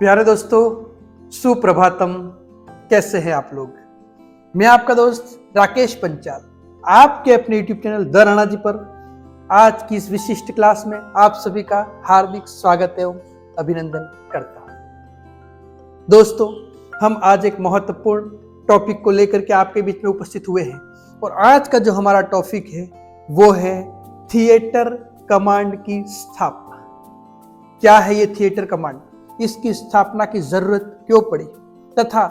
प्यारे दोस्तों, सुप्रभातम। कैसे हैं आप लोग? मैं आपका दोस्त राकेश पंचाल, आपके अपने YouTube channel the Rana ji पर आज की इस विशिष्ट क्लास में आप सभी का हार्दिक स्वागत एवं अभिनंदन करता हूं। दोस्तों, हम आज एक महत्वपूर्ण टॉपिक को लेकर के आपके बीच में उपस्थित हुए हैं और आज का जो हमारा टॉपिक है वो है थिएटर कमांड की स्थापना। क्या है ये थिएटर कमांड, इसकी स्थापना की जरूरत क्यों पड़ी तथा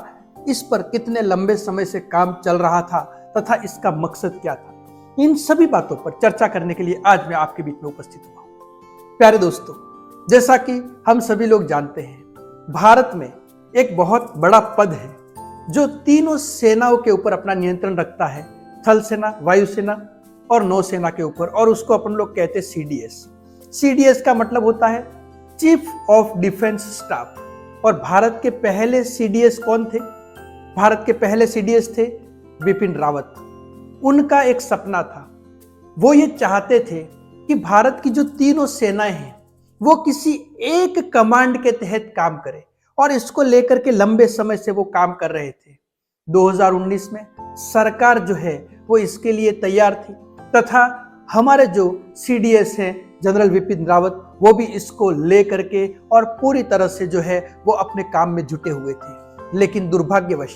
इस पर कितने लंबे समय से काम चल रहा था तथा इसका मकसद क्या था, इन सभी बातों पर चर्चा करने के लिए आज मैं आपके बीच में उपस्थित हुआ हूं। प्यारे दोस्तों, जैसा कि हम सभी लोग जानते हैं, भारत में एक बहुत बड़ा पद है जो तीनों सेनाओं के ऊपर अपना नियंत्रण रखता है, थल सेना, वायुसेना और नौसेना के ऊपर, और उसको अपन लोग कहते हैं सीडीएस। सीडीएस का मतलब होता है चीफ ऑफ डिफेंस स्टाफ। और भारत के पहले सीडीएस कौन थे? भारत के पहले सीडीएस थे बिपिन रावत। उनका एक सपना था, वो ये चाहते थे कि भारत की जो तीनों सेनाएं हैं वो किसी एक कमांड के तहत काम करे, और इसको लेकर के लंबे समय से वो काम कर रहे थे। 2019 में सरकार जो है वो इसके लिए तैयार थी तथा हमारे जो सीडीएस हैं जनरल बिपिन रावत, वो भी इसको लेकर के और पूरी तरह से जो है वो अपने काम में जुटे हुए थे। लेकिन दुर्भाग्यवश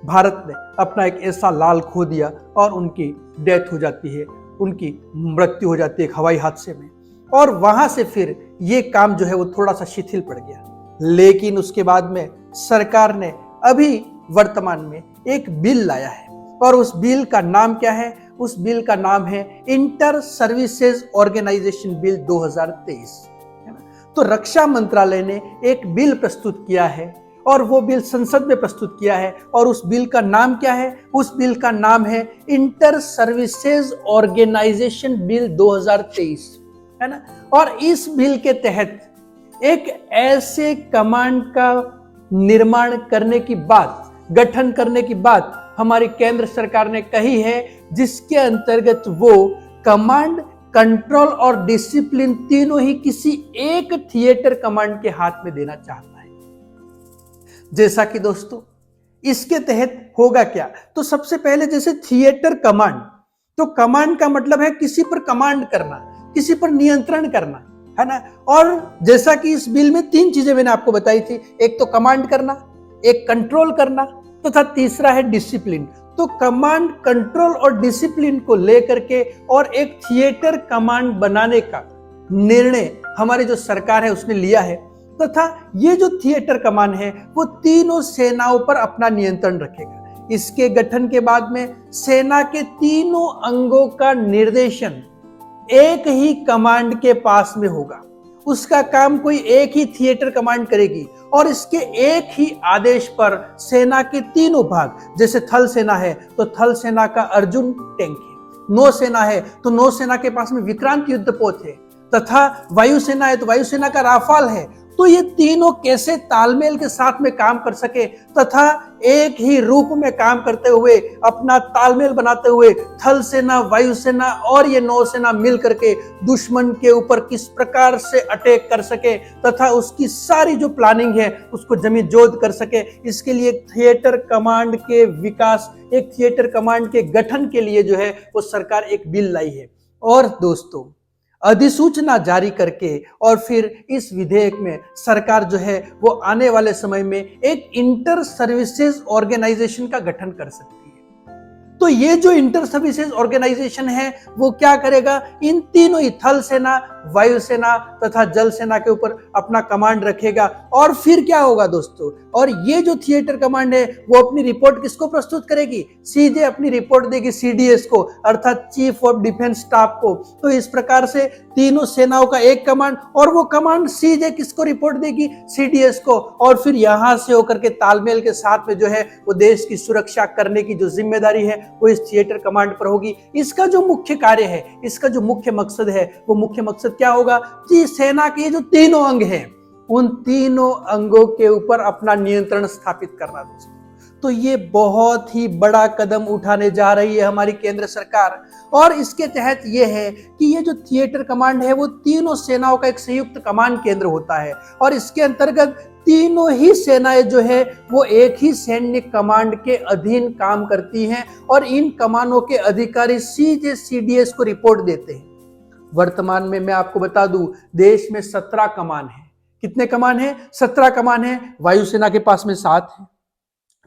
भारत ने अपना एक ऐसा लाल खो दिया और उनकी डेथ हो जाती है, उनकी मृत्यु हो जाती है एक हवाई हादसे में, और वहां से फिर ये काम जो है वो थोड़ा सा शिथिल पड़ गया। लेकिन उसके बाद में सरकार ने अभी वर्तमान में एक बिल लाया है, और उस बिल का नाम क्या है? उस बिल का नाम है इंटर सर्विसेज ऑर्गेनाइजेशन बिल 2023। तो रक्षा मंत्रालय ने एक बिल प्रस्तुत किया है और वो बिल संसद में प्रस्तुत किया है, और उस बिल का नाम क्या है? उस बिल का नाम है इंटर सर्विसेज ऑर्गेनाइजेशन बिल 2023, है ना। और इस बिल के तहत एक ऐसे कमांड का निर्माण करने की बात, गठन करने की बात हमारी केंद्र सरकार ने कही है, जिसके अंतर्गत वो कमांड, कंट्रोल और डिसिप्लिन तीनों ही किसी एक थिएटर कमांड के हाथ में देना चाहता है। जैसा कि दोस्तों इसके तहत होगा क्या, तो सबसे पहले जैसे थिएटर कमांड, तो कमांड का मतलब है किसी पर कमांड करना, किसी पर नियंत्रण करना, है ना। और जैसा कि इस बिल में तीन चीजें मैंने आपको बताई थी, एक तो कमांड करना, एक कंट्रोल करना तथा तीसरा है डिसिप्लिन। तो कमांड, कंट्रोल और डिसिप्लिन को लेकर के और एक थिएटर कमांड बनाने का निर्णय हमारी जो सरकार है उसने लिया है, तथा ये जो थिएटर कमांड है वो तीनों सेनाओं पर अपना नियंत्रण रखेगा। इसके गठन के बाद में सेना के तीनों अंगों का निर्देशन एक ही कमांड के पास में होगा। उसका काम कोई एक ही थिएटर कमांड करेगी, और इसके एक ही आदेश पर सेना के तीनों भाग, जैसे थल सेना है तो थल सेना का अर्जुन टैंक है, नौसेना है तो नौसेना के पास में विक्रांत युद्धपोत है, तथा वायुसेना है तो वायुसेना का राफाल है। तो ये तीनों कैसे तालमेल के साथ में काम कर सके तथा एक ही रूप में काम करते हुए, अपना तालमेल बनाते हुए थल सेना, वायुसेना और ये नौसेना मिल करके दुश्मन के ऊपर किस प्रकार से अटैक कर सके तथा उसकी सारी जो प्लानिंग है उसको जमीजोद कर सके, इसके लिए थिएटर कमांड के विकास, एक थिएटर कमांड के गठन के लिए जो है वो सरकार एक बिल लाई है। और दोस्तों, अधिसूचना जारी करके और फिर इस विधेयक में सरकार जो है वो आने वाले समय में एक इंटर सर्विसेज ऑर्गेनाइजेशन का गठन कर सकती है। तो ये जो इंटर सर्विसेज ऑर्गेनाइजेशन है वो क्या करेगा? इन तीनों ही थल सेना, वायुसेना तथा जल सेना के ऊपर अपना कमांड रखेगा। और फिर क्या होगा दोस्तों? और ये जो थिएटर कमांड है वो अपनी रिपोर्ट किसको प्रस्तुत करेगी? सीधे अपनी रिपोर्ट देगी सीडीएस को, अर्थात चीफ ऑफ डिफेंस स्टाफ को। तो इस प्रकार से तीनों सेनाओं का एक कमांड, और वो कमांड सीधे किसको रिपोर्ट देगी? सीडीएस को। और फिर यहां से होकर के तालमेल के साथ में जो है वो देश की सुरक्षा करने की जो जिम्मेदारी है वो इस थिएटर कमांड पर होगी। इसका जो मुख्य कार्य है, इसका जो मुख्य मकसद है, वो मुख्य मकसद क्या होगा कि सेना के जो तीनों अंग हैं उन तीनों अंगों के ऊपर अपना नियंत्रण स्थापित करना। दोस्तों, तो ये बहुत ही बड़ा कदम उठाने जा रही है हमारी केंद्र सरकार, और इसके तहत ये है कि ये जो थिएटर कमांड है वो तीनों सेनाओं का एक संयुक्त कमांड केंद्र होता है, और इसके अंतर्गत तीनों ही सेनाएं जो है वो एक ही सैन्य कमांड के अधीन काम करती हैं और इन कमानों के अधिकारी सीधे सीडीएस को रिपोर्ट देते हैं। वर्तमान में मैं आपको बता दूं, देश में 17 कमान है। कितने कमान है? 17 कमान है। वायुसेना के पास में 7 है,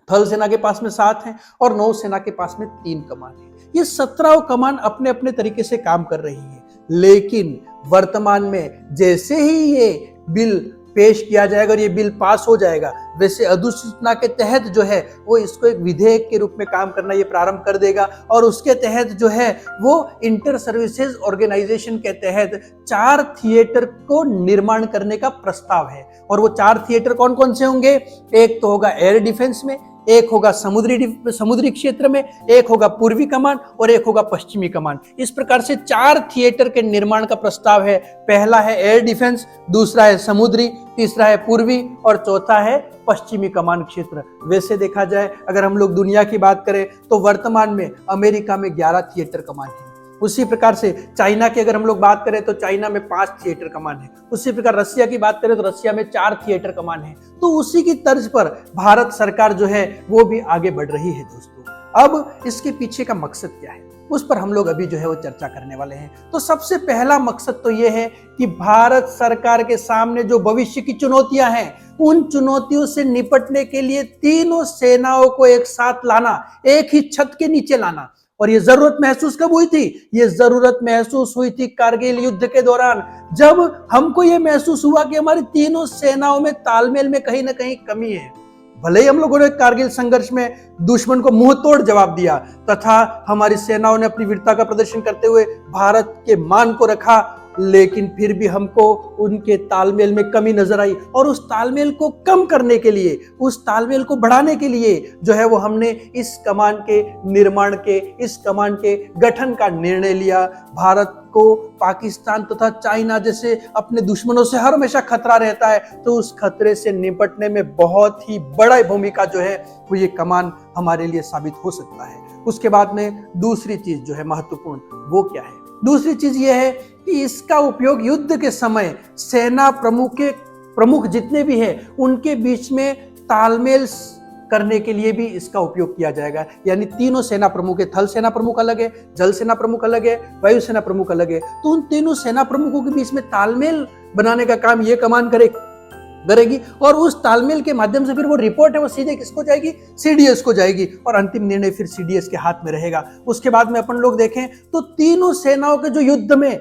थल सेना के पास में 7 है और नौसेना के पास में 3 कमान है। ये 17 कमान अपने अपने तरीके से काम कर रही है। लेकिन वर्तमान में जैसे ही ये बिल पेश किया जाएगा और ये बिल पास हो जाएगा, वैसे अधिसूचना के तहत जो है वो इसको एक विधेयक के रूप में काम करना ये प्रारंभ कर देगा और उसके तहत जो है वो इंटर सर्विसेज ऑर्गेनाइजेशन के तहत 4 थिएटर को निर्माण करने का प्रस्ताव है। और वो 4 थिएटर कौन कौन से होंगे? एक तो होगा एयर डिफेंस में, एक होगा समुद्री क्षेत्र में, एक होगा पूर्वी कमान और एक होगा पश्चिमी कमान। इस प्रकार से 4 थिएटर के निर्माण का प्रस्ताव है। पहला है एयर डिफेंस, दूसरा है समुद्री, तीसरा है पूर्वी और चौथा है पश्चिमी कमान क्षेत्र। वैसे देखा जाए, अगर हम लोग दुनिया की बात करें तो वर्तमान में अमेरिका में 11 थिएटर कमान है। उसी प्रकार से चाइना की अगर हम लोग बात करें तो चाइना में 5 थिएटर कमान है। उसी प्रकार रसिया की बात करें तो रसिया में 4 थिएटर कमान है। तो उसी की तर्ज पर भारत सरकार जो है वो भी आगे बढ़ रही है दोस्तों। अब इसके पीछे का मकसद क्या है, उस पर हम लोग अभी जो है वो चर्चा करने वाले हैं। तो सबसे पहला मकसद तो ये है कि भारत सरकार के सामने जो भविष्य की चुनौतियां हैं, उन चुनौतियों से निपटने के लिए तीनों सेनाओं को एक साथ लाना, एक ही छत के नीचे लाना। और ये जरूरत महसूस कब हुई थी? ये जरूरत महसूस हुई थी कारगिल युद्ध के दौरान, जब हमको ये महसूस हुआ कि हमारी तीनों सेनाओं में तालमेल में कहीं ना कहीं कमी है। भले ही हम लोगों ने कारगिल संघर्ष में दुश्मन को मुंह तोड़ जवाब दिया तथा हमारी सेनाओं ने अपनी वीरता का प्रदर्शन करते हुए भारत के मान को रखा, लेकिन फिर भी हमको उनके तालमेल में कमी नजर आई। और उस तालमेल को कम करने के लिए, उस तालमेल को बढ़ाने के लिए जो है वो हमने इस कमान के निर्माण के, इस कमान के गठन का निर्णय लिया। भारत को पाकिस्तान तथा चाइना जैसे अपने दुश्मनों से हर हमेशा खतरा रहता है, तो उस खतरे से निपटने में बहुत ही बड़ा भूमिका जो है वो ये कमान हमारे लिए साबित हो सकता है। उसके बाद में दूसरी चीज जो है महत्वपूर्ण, वो क्या है? दूसरी चीज ये है कि इसका उपयोग युद्ध के समय सेना प्रमुख जितने भी हैं उनके बीच में तालमेल करने के लिए भी इसका उपयोग किया जाएगा। यानी तीनों सेना प्रमुख है, थल सेना प्रमुख अलग है, जल सेना प्रमुख अलग है, वायु सेना प्रमुख अलग है। तो उन तीनों सेना प्रमुखों के बीच में तालमेल बनाने का काम ये कमान करेगी और उस तालमेल के माध्यम से फिर वो रिपोर्ट है वो सीधे किसको जाएगी? सीडीएस को जाएगी और अंतिम निर्णय फिर सीडीएस के हाथ में रहेगा। उसके बाद में अपन लोग देखें तो तीनों सेनाओं के जो युद्ध में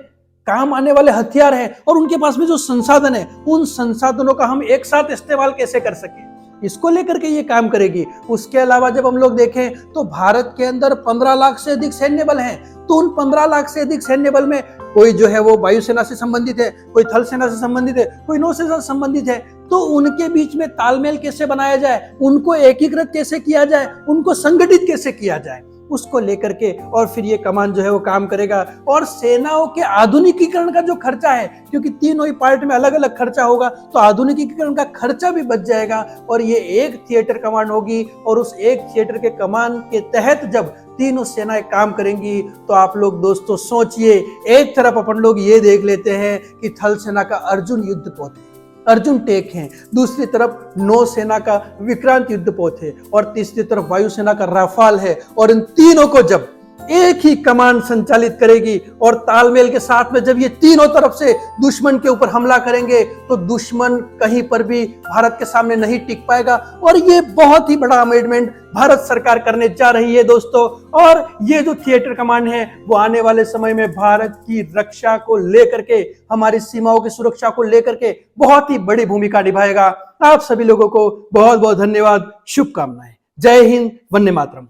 काम आने वाले हथियार हैं और उनके पास में जो संसाधन है, उन संसाधनों का हम एक साथ इस्तेमाल कैसे कर सकें, इसको लेकर के ये काम करेगी। उसके अलावा जब हम लोग देखें तो भारत के अंदर 15 लाख से अधिक सैन्य बल हैं। तो उन 15 लाख से अधिक सैन्य बल में कोई जो है वो वायुसेना से संबंधित है, कोई थल सेना से संबंधित है, कोई नौसेना से संबंधित है। तो उनके बीच में तालमेल कैसे बनाया जाए, उनको एकीकृत कैसे किया जाए, उनको संगठित कैसे किया जाए, उसको लेकर के और फिर ये कमान जो है वो काम करेगा। और सेनाओं के आधुनिकीकरण का जो खर्चा है, क्योंकि तीनों ही पार्ट में अलग अलग खर्चा होगा, तो आधुनिकीकरण का खर्चा भी बच जाएगा और ये एक थिएटर कमान होगी। और उस एक थिएटर के कमान के तहत जब तीनों सेनाएं काम करेंगी तो आप लोग दोस्तों सोचिए, एक तरफ अपन लोग ये देख लेते हैं कि थल सेना का अर्जुन युद्धपोत है, अर्जुन टेक हैं, दूसरी तरफ नौसेना का विक्रांत युद्धपोत है और तीसरी तरफ वायुसेना का राफाल है। और इन तीनों को जब एक ही कमान संचालित करेगी और तालमेल के साथ में जब ये तीनों तरफ से दुश्मन के ऊपर हमला करेंगे तो दुश्मन कहीं पर भी भारत के सामने नहीं टिक पाएगा। और ये बहुत ही बड़ा अमेंडमेंट भारत सरकार करने जा रही है दोस्तों। और ये जो थिएटर कमान है वो आने वाले समय में भारत की रक्षा को लेकर के, हमारी सीमाओं की सुरक्षा को लेकर के बहुत ही बड़ी भूमिका निभाएगा। आप सभी लोगों को बहुत बहुत धन्यवाद, शुभकामनाएं। जय हिंद, वंदे मातरम।